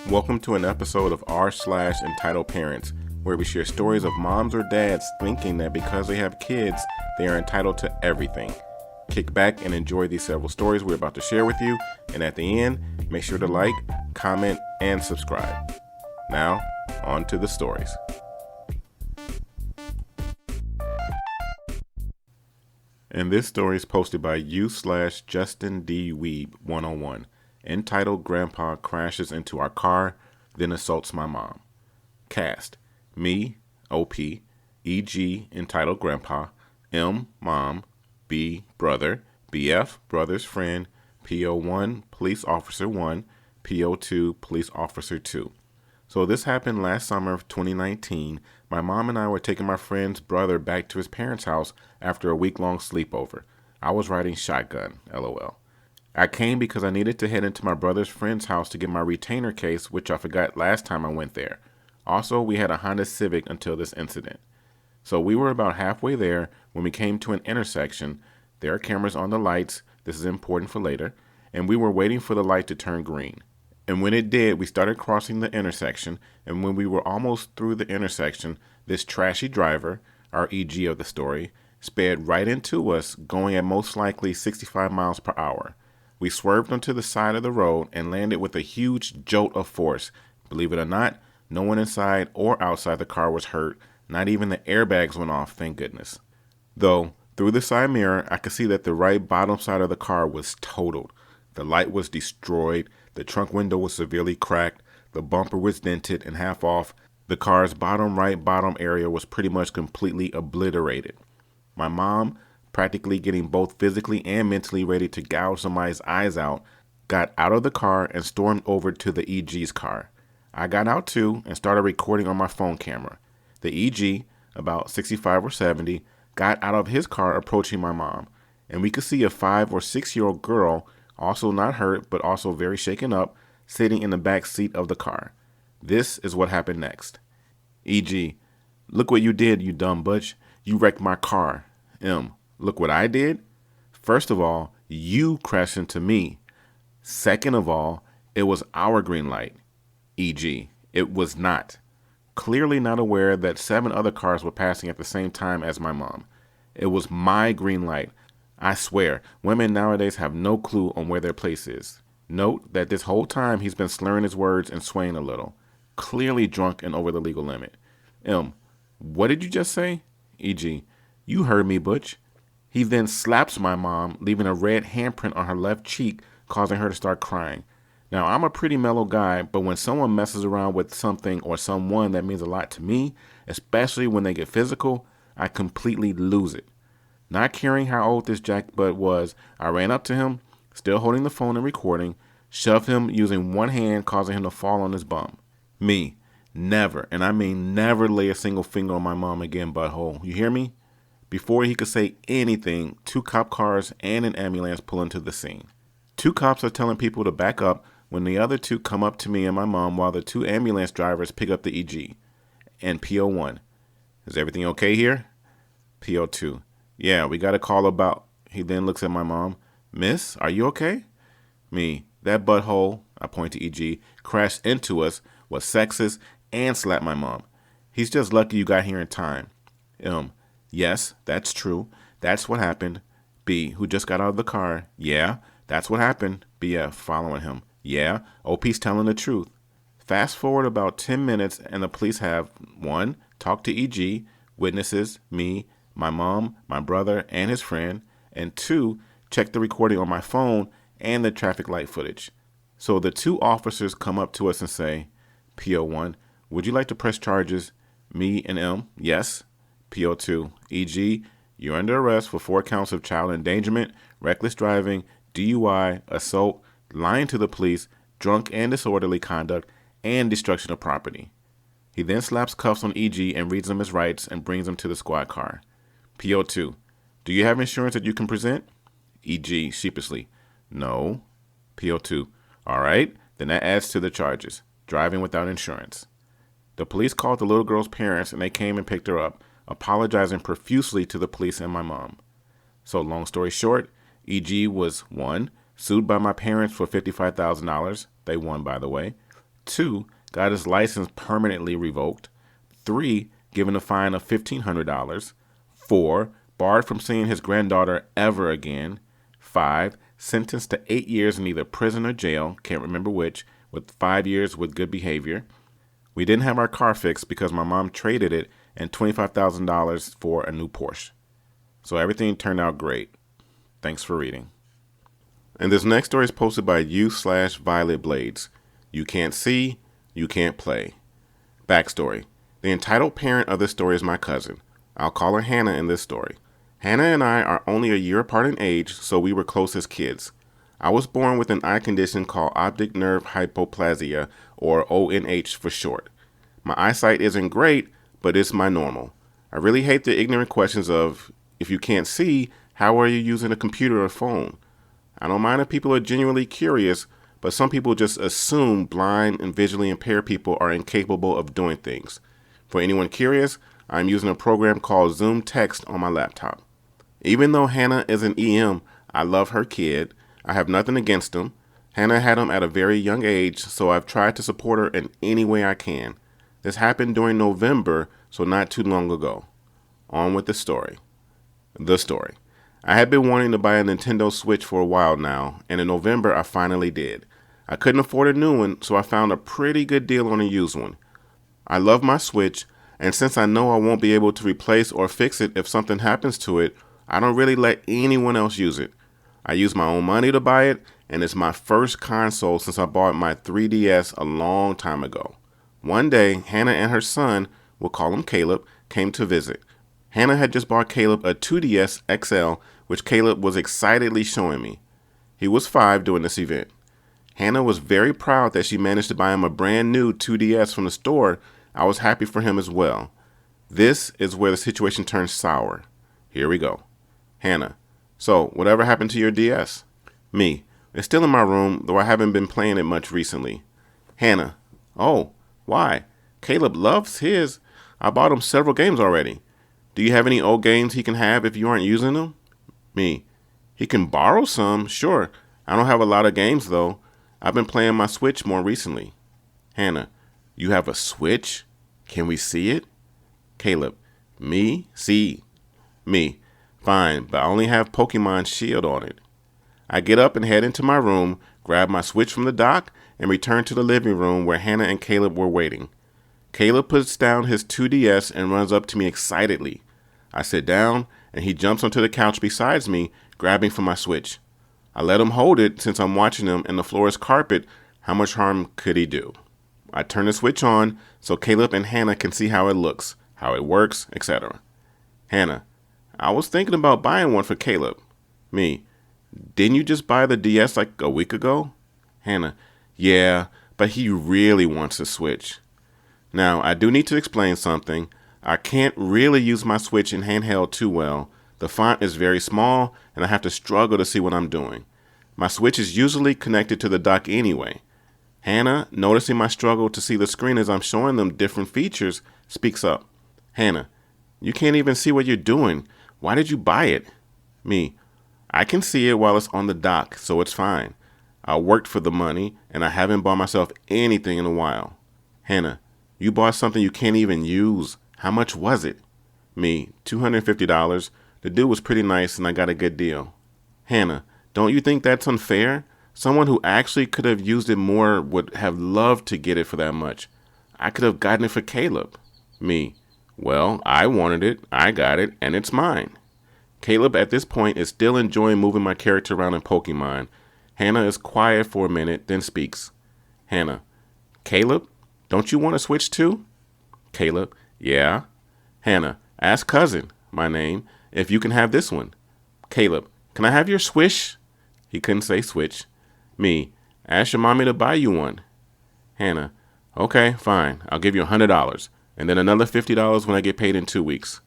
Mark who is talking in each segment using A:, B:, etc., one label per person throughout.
A: Welcome to an episode of r/slash Entitled Parents, where we share stories of moms or dads thinking that because they have kids, they are entitled to everything. Kick back and enjoy these several stories we're about to share with you, and at the end, make sure to like, comment, and subscribe. Now, on to the stories. And this story is posted by u/Justin D. Weeb 101. Entitled Grandpa Crashes into Our Car, Then Assaults My Mom. Cast: me, OP, EG, Entitled Grandpa, M, Mom, B, Brother, BF, Brother's Friend, PO1, Police Officer 1, PO2, Police Officer 2. So this happened last summer of 2019. My mom and I were taking my friend's brother back to his parents' house after a week-long sleepover. I was riding shotgun, LOL. I came because I needed to head into my brother's friend's house to get my retainer case, which I forgot last time I went there. Also, we had a Honda Civic until this incident. So we were about halfway there when we came to an intersection. There are cameras on the lights, this is important for later, and we were waiting for the light to turn green. And when it did, we started crossing the intersection, and when we were almost through the intersection, this trashy driver, our EG of the story, sped right into us, going at most likely 65 miles per hour. We swerved onto the side of the road and landed with a huge jolt of force. Believe it or not, no one inside or outside the car was hurt. Not even the airbags went off, thank goodness. Though, through the side mirror, I could see that the right bottom side of the car was totaled. The light was destroyed, the trunk window was severely cracked, the bumper was dented and half off. The car's bottom area was pretty much completely obliterated. My mom, practically getting both physically and mentally ready to gouge somebody's eyes out, got out of the car and stormed over to the EG's car. I got out too and started recording on my phone camera. The EG, about 65 or 70, got out of his car approaching my mom, and we could see a 5 or 6-year-old girl, also not hurt but also very shaken up, sitting in the back seat of the car. This is what happened next. EG: look what you did, you dumb butch. You wrecked my car. M: look what I did? First of all, you crashed into me. Second of all, it was our green light. EG: it was not. Clearly not aware that 7 other cars were passing at the same time as my mom. It was my green light. I swear, women nowadays have no clue on where their place is. Note that this whole time he's been slurring his words and swaying a little. Clearly drunk and over the legal limit. M: what did you just say? EG: you heard me, butch. He then slaps my mom, leaving a red handprint on her left cheek, causing her to start crying. Now, I'm a pretty mellow guy, but when someone messes around with something or someone that means a lot to me, especially when they get physical, I completely lose it. Not caring how old this jackbutt was, I ran up to him, still holding the phone and recording, shoved him using one hand, causing him to fall on his bum. Me: never, and I mean never, lay a single finger on my mom again, butthole. You hear me? Before he could say anything, 2 cop cars and an ambulance pull into the scene. 2 cops are telling people to back up when the other 2 come up to me and my mom while the 2 ambulance drivers pick up the EG. And PO1: is everything okay here? PO2: yeah, we got a call about. He then looks at my mom. Miss, are you okay? Me: that butthole, I point to EG, crashed into us, was sexist, and slapped my mom. He's just lucky you got here in time. M: yes, that's true. That's what happened. B, who just got out of the car: yeah, that's what happened. BF following him: yeah, OP's telling the truth. Fast forward about 10 minutes and the police have 1, talked to EG, witnesses, me, my mom, my brother, and his friend, and 2, checked the recording on my phone and the traffic light footage. So the 2 officers come up to us and say, PO1, would you like to press charges? Me and M: yes. PO2, EG, you're under arrest for 4 counts of child endangerment, reckless driving, DUI, assault, lying to the police, drunk and disorderly conduct, and destruction of property. He then slaps cuffs on EG and reads him his rights and brings him to the squad car. PO2, do you have insurance that you can present? EG sheepishly: no. PO2, all right, then that adds to the charges, driving without insurance. The police called the little girl's parents and they came and picked her up, apologizing profusely to the police and my mom. So long story short, EG was 1, sued by my parents for $55,000. They won, by the way. 2, got his license permanently revoked. 3, given a fine of $1,500. 4, barred from seeing his granddaughter ever again. 5, sentenced to 8 years in either prison or jail, can't remember which, with 5 years with good behavior. We didn't have our car fixed because my mom traded it and $25,000 for a new Porsche. So everything turned out great. Thanks for reading. And this next story is posted by u/Violet Blades. You can't see, you can't play. Backstory. The entitled parent of this story is my cousin. I'll call her Hannah in this story. Hannah and I are only a year apart in age, so we were close as kids. I was born with an eye condition called optic nerve hypoplasia, or ONH for short. My eyesight isn't great, but it's my normal. I really hate the ignorant questions of, if you can't see, how are you using a computer or phone? I don't mind if people are genuinely curious, but some people just assume blind and visually impaired people are incapable of doing things. For anyone curious, I'm using a program called Zoom Text on my laptop. Even though Hannah is an EM, I love her kid. I have nothing against him. Hannah had him at a very young age, so I've tried to support her in any way I can. This happened during November, so not too long ago. On with the story. The story. I had been wanting to buy a Nintendo Switch for a while now, and in November I finally did. I couldn't afford a new one, so I found a pretty good deal on a used one. I love my Switch, and since I know I won't be able to replace or fix it if something happens to it, I don't really let anyone else use it. I use my own money to buy it, and it's my first console since I bought my 3DS a long time ago. One day, Hannah and her son, we'll call him Caleb, came to visit. Hannah had just bought Caleb a 2DS XL, which Caleb was excitedly showing me. He was 5 during this event. Hannah was very proud that she managed to buy him a brand new 2DS from the store. I was happy for him as well. This is where the situation turns sour. Here we go. Hannah: so, whatever happened to your DS? Me: it's still in my room, though I haven't been playing it much recently. Hannah: oh, why? Caleb loves his. I bought him several games already. Do you have any old games he can have if you aren't using them? Me: he can borrow some, sure. I don't have a lot of games, though. I've been playing my Switch more recently. Hannah: you have a Switch? Can we see it? Caleb: me? See. Me: fine, but I only have Pokemon Shield on it. I get up and head into my room, grab my Switch from the dock, and return to the living room where Hannah and Caleb were waiting. Caleb puts down his 2DS and runs up to me excitedly. I sit down, and he jumps onto the couch beside me, grabbing for my Switch. I let him hold it since I'm watching him and the floor is carpet. How much harm could he do? I turn the Switch on so Caleb and Hannah can see how it looks, how it works, etc. Hannah: I was thinking about buying one for Caleb. Me: didn't you just buy the DS like a week ago? Hannah: yeah, but he really wants a Switch. Now, I do need to explain something. I can't really use my Switch in handheld too well. The font is very small, and I have to struggle to see what I'm doing. My Switch is usually connected to the dock anyway. Hannah, noticing my struggle to see the screen as I'm showing them different features, speaks up. Hannah: you can't even see what you're doing. Why did you buy it? Me: I can see it while it's on the dock, so it's fine. I worked for the money, and I haven't bought myself anything in a while. Hannah: you bought something you can't even use. How much was it? Me: $250. The dude was pretty nice, and I got a good deal. Hannah: don't you think that's unfair? Someone who actually could have used it more would have loved to get it for that much. I could have gotten it for Caleb. Me: well, I wanted it, I got it, and it's mine. Caleb at this point is still enjoying moving my character around in Pokemon. Hannah is quiet for a minute, then speaks. Hannah: Caleb, don't you want to switch too? Caleb: yeah. Hannah: ask cousin, my name, if you can have this one. Caleb: can I have your Swish? He couldn't say switch. Me: ask your mommy to buy you one. Hannah: okay, fine, I'll give you $100, and then another $50 when I get paid in 2 weeks.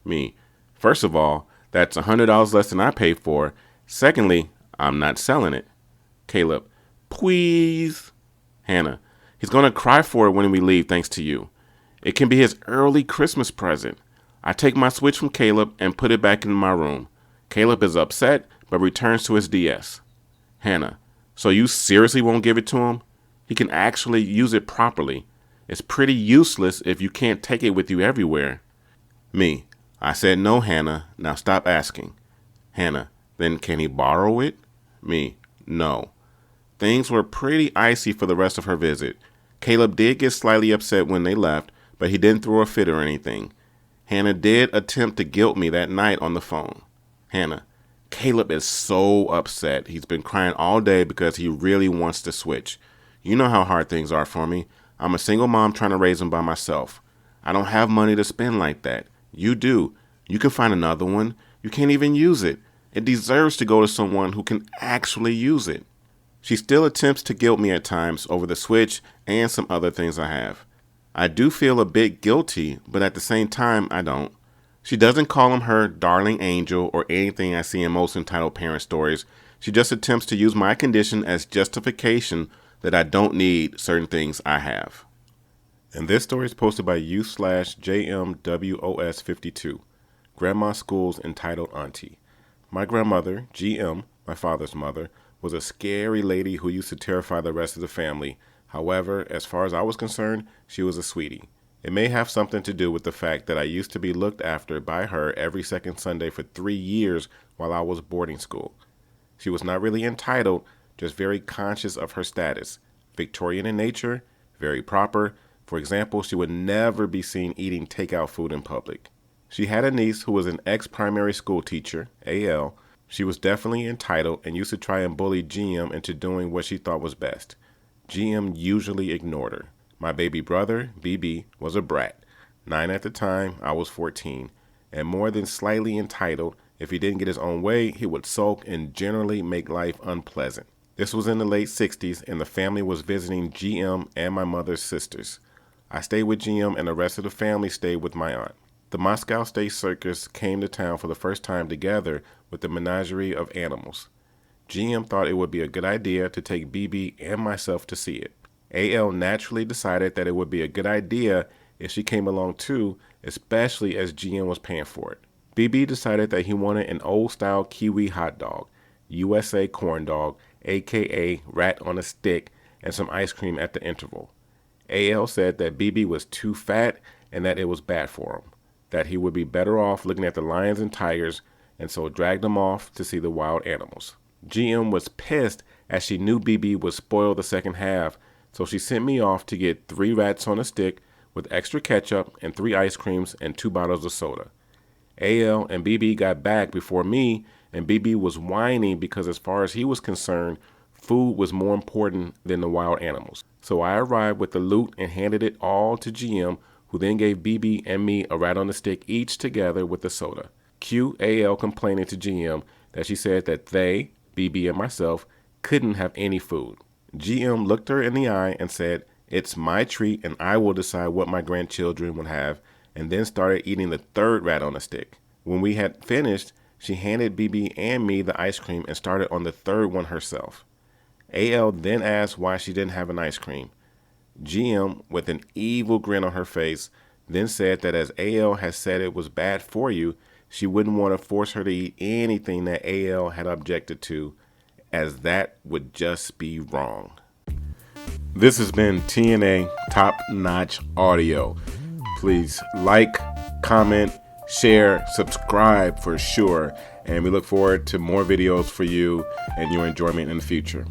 A: Me: first of all, that's $100 less than I paid for. Secondly, I'm not selling it. Caleb: please. Hannah: he's going to cry for it when we leave thanks to you. It can be his early Christmas present. I take my Switch from Caleb and put it back in my room. Caleb is upset, but returns to his DS. Hannah: so you seriously won't give it to him? He can actually use it properly. It's pretty useless if you can't take it with you everywhere. Me, I said no, Hannah. Now stop asking. Hannah, then can he borrow it? Me, no. Things were pretty icy for the rest of her visit. Caleb did get slightly upset when they left, but he didn't throw a fit or anything. Hannah did attempt to guilt me that night on the phone. Hannah, Caleb is so upset. He's been crying all day because he really wants to switch. You know how hard things are for me. I'm a single mom trying to raise him by myself. I don't have money to spend like that. You do. You can find another one. You can't even use it. It deserves to go to someone who can actually use it. She still attempts to guilt me at times over the switch and some other things I have. I do feel a bit guilty, but at the same time, I don't. She doesn't call him her darling angel or anything I see in most entitled parent stories. She just attempts to use my condition as justification that I don't need certain things I have. And this story is posted by u/JMWOS52. Grandma School's entitled Auntie. My grandmother, GM, my father's mother, was a scary lady who used to terrify the rest of the family. However, as far as I was concerned, she was a sweetie. It may have something to do with the fact that I used to be looked after by her every second Sunday for 3 years while I was boarding school. She was not really entitled, just very conscious of her status. Victorian in nature, very proper. For example, she would never be seen eating takeout food in public. She had a niece who was an ex-primary school teacher, AL. She was definitely entitled and used to try and bully GM into doing what she thought was best. GM usually ignored her. My baby brother, BB, was a brat. 9 at the time, I was 14. And more than slightly entitled, if he didn't get his own way, he would sulk and generally make life unpleasant. This was in the late 60s, and the family was visiting GM and my mother's sisters. I stayed with GM, and the rest of the family stayed with my aunt. The Moscow State Circus came to town for the first time together with the menagerie of animals. GM thought it would be a good idea to take BB and myself to see it. AL naturally decided that it would be a good idea if she came along too, especially as GM was paying for it. BB decided that he wanted an old-style Kiwi hot dog, USA corn dog, aka rat on a stick, and some ice cream at the interval. AL said that BB was too fat and that it was bad for him, that he would be better off looking at the lions and tigers, and so dragged him off to see the wild animals. GM was pissed as she knew BB would spoil the second half, so she sent me off to get 3 rats on a stick with extra ketchup and 3 ice creams and 2 bottles of soda. AL and BB got back before me, and BB was whining because as far as he was concerned, food was more important than the wild animals. So I arrived with the loot and handed it all to GM, who then gave BB and me a rat on the stick each together with the soda. Cue AL complaining to GM that she said that they, BB and myself, couldn't have any food. GM looked her in the eye and said, "It's my treat and I will decide what my grandchildren would have," and then started eating the 3rd rat on a stick. When we had finished, she handed BB and me the ice cream and started on the 3rd one herself. AL then asked why she didn't have an ice cream. GM, with an evil grin on her face, then said that as AL had said it was bad for you, she wouldn't want to force her to eat anything that AL had objected to, as that would just be wrong. This has been TNA Top Notch Audio. Please like, comment, share, subscribe for sure, and we look forward to more videos for you and your enjoyment in the future.